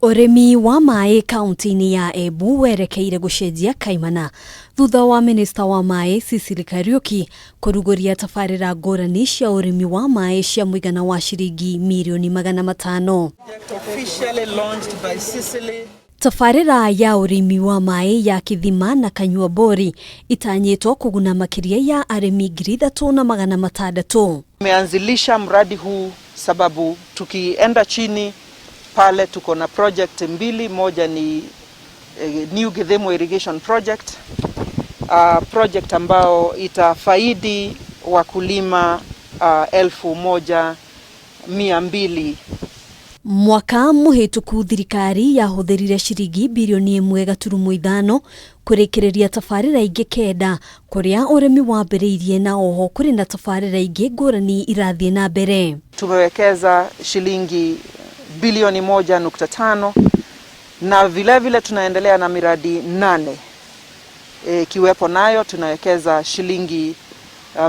Urimi wa mai kaunti-ini ya Embu werekeire gucenjia kaimana thutha wa minista wa mai Cecily Kariuki kuruguria tafarira ngurani cia urimi wa mai cia muigana wa ciringi mirioni 500. Tafarira ya urimi wa mai ya Kithima na Kanyua Bori itanyitwo kuguna makiria ya arimi 3,600. Tumeanzilisha mradi huu sababu tukienda chini pale tuko na project mbili, moja ni New Githemo Irrigation Project, project ambao itafaidi wakulima 1,200. Mwaka muhituku thirikari yahũthĩrire ciringi bilioni 1.5 kurekereria tafarira ingĩ kenda kuria urimi wambĩrĩirie na oho kuri na tafarira ingĩ ngũrani irathie na mbere. Tumewekeza shilingi bilioni 1.5 na vile tunaendelea na miradi 8. Kiwepo nayo tunawekeza shilingi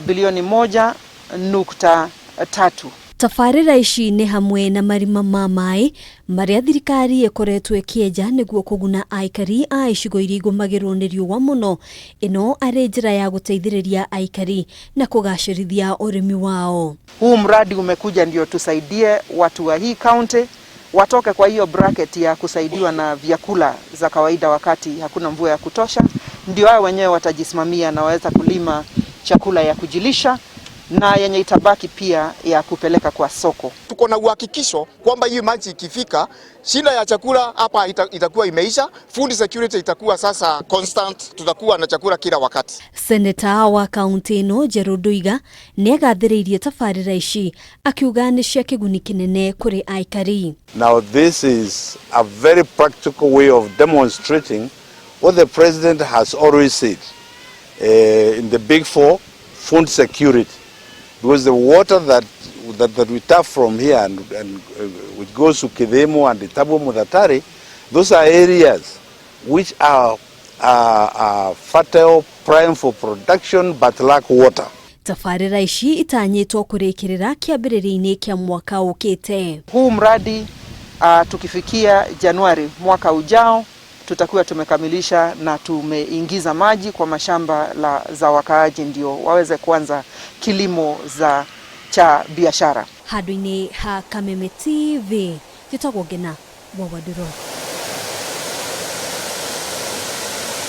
bilioni 1.3. Tafarira ici ni hamwe na marima ma mai maria thirikari ikoretwo ikienja niguo kuguna aikari a icigo iria igumagirwo ni riũa muno. Ino ari njira ya guteithĩrĩria aikari na kugacĩrithia urimi wao. Huu mradi umekuja ndio tusaidie watu wa hii county watoke kwa hiyo bracket ya kusaidiwa na vyakula za kawaida wakati hakuna mvua ya kutosha, ndio wao wenyewe watajisimamia na waweza kulima chakula ya kujilisha na yenye itabaki pia ya kupeleka kwa soko. Tuko na uhakikisho kwamba hii maji ikifika, shida ya chakula hapa itakuwa imeisha, food security itakuwa sasa constant, tutakuwa na chakula kila wakati. Seneta wa kaunti ino Gerald Nduiga negathĩrĩirie tafarira ici akiuga nĩ cia kĩguni kĩnene kuri aikari. Now this is a very practical way of demonstrating what the president has always said in the big four: food security. Because the water that we tap from here and which goes to Kithemo and the Tabo Mudatari, those are areas which are fertile, prime for production but lack water. Tafarira ici itanyitwo kurekerera kiambĩrĩria-inĩ kia mwaka ukite. Huu mradi tukifikia Januari mwaka ujao tutakuwa tumekamilisha na tumeingiza maji kwa mashamba za wakaaji ndio waweze kuanza kilimo cha biashara. Handũ-inĩ ha Kameme TV, Gĩtagwo Ngina, Wawaduro.